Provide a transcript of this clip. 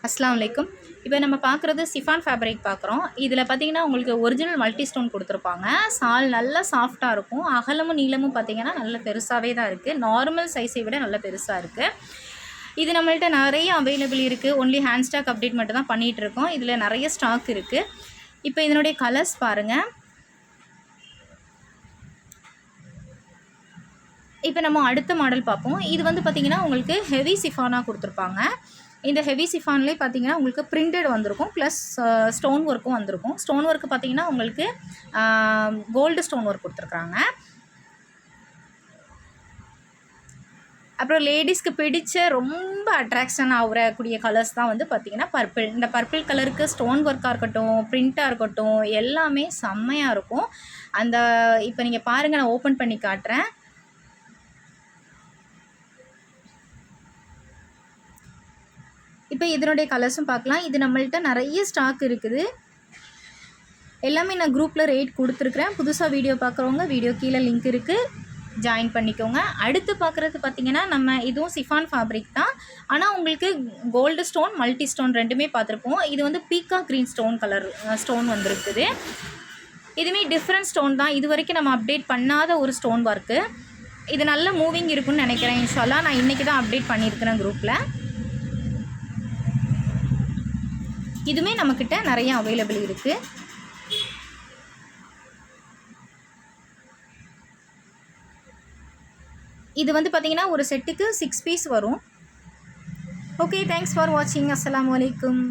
அஸ்ஸலாமு அலைக்கும். இப்போ நம்ம பார்க்குறது சிஃபான் ஃபேப்ரிக் பார்க்குறோம். இதில் பார்த்தீங்கன்னா உங்களுக்கு ஒரிஜினல் மல்டி ஸ்டோன் கொடுத்துருப்பாங்க. சால் நல்லா சாஃப்டாக இருக்கும். அகலமும் நீளமும் பார்த்தீங்கன்னா நல்ல பெருசாகவே தான் இருக்குது. நார்மல் சைஸை விட நல்ல பெருசாக இருக்குது. இது நம்மள்ட்ட நிறைய அவைலபிள் இருக்குது. ஒன்லி ஹேண்ட் ஸ்டாக் அப்டேட் மட்டும் தான் பண்ணிகிட்ருக்கோம். இதில் நிறைய ஸ்டாக் இருக்குது. இப்போ இதனுடைய கலர்ஸ் பாருங்கள். இப்போ நம்ம அடுத்த மாடல் பார்ப்போம். இது வந்து பார்த்திங்கன்னா உங்களுக்கு ஹெவி சிஃபானாக கொடுத்துருப்பாங்க. இந்த ஹெவி சிஃபான்லேயே பார்த்தீங்கன்னா உங்களுக்கு பிரிண்டட் வந்திருக்கும், ப்ளஸ் ஸ்டோன் ஒர்க்கும் வந்திருக்கும். ஸ்டோன் ஒர்க்கு பார்த்தீங்கன்னா உங்களுக்கு கோல்டு ஸ்டோன் ஒர்க் கொடுத்துருக்காங்க. அப்புறம் லேடிஸ்க்கு பிடிச்ச ரொம்ப அட்ராக்ஷன் ஆகக்கூடிய கலர்ஸ் தான் வந்து பார்த்திங்கன்னா பர்பிள். இந்த பர்பிள் கலருக்கு ஸ்டோன் ஒர்க்காக இருக்கட்டும், பிரிண்ட்டாக இருக்கட்டும், எல்லாமே செம்மையாக இருக்கும். அந்த இப்போ நீங்கள் பாருங்கள், நான் ஓப்பன் பண்ணி காட்டுறேன். இப்போ இதனுடைய கலர்ஸும் பார்க்கலாம். இது நம்மள்ட்ட நிறைய ஸ்டாக் இருக்குது. எல்லாமே நான் குரூப்பில் ரேட் கொடுத்துருக்குறேன். புதுசாக வீடியோ பார்க்குறவங்க வீடியோ கீழே லிங்க் இருக்குது, ஜாயின் பண்ணிக்கோங்க. அடுத்து பார்க்குறது பார்த்திங்கன்னா நம்ம இதுவும் சிஃபான் ஃபேப்ரிக் தான். ஆனால் உங்களுக்கு கோல்டு ஸ்டோன், மல்டி ஸ்டோன் ரெண்டுமே பார்த்துருப்போம். இது வந்து பீக்கா க்ரீன் ஸ்டோன் கலர் ஸ்டோன் வந்திருக்குது. இதுவுமே டிஃப்ரெண்ட் ஸ்டோன் தான். இது வரைக்கும் நம்ம அப்டேட் பண்ணாத ஒரு ஸ்டோன் ஒர்க்கு. இது நல்ல மூவிங் இருக்குன்னு நினைக்கிறேன். இன்ஷால்லா நான் இன்றைக்கி தான் அப்டேட் பண்ணியிருக்கிறேன் குரூப்பில். இதுவுமே நம்மக்கிட்ட நிறைய அவைலபிள் இருக்குது. இது வந்து பார்த்திங்கன்னா ஒரு செட்டுக்கு 6 பீஸ் வரும். ஓகே, தேங்க்ஸ் ஃபார் வாட்சிங். அஸ்ஸலாமு அலைக்கும்.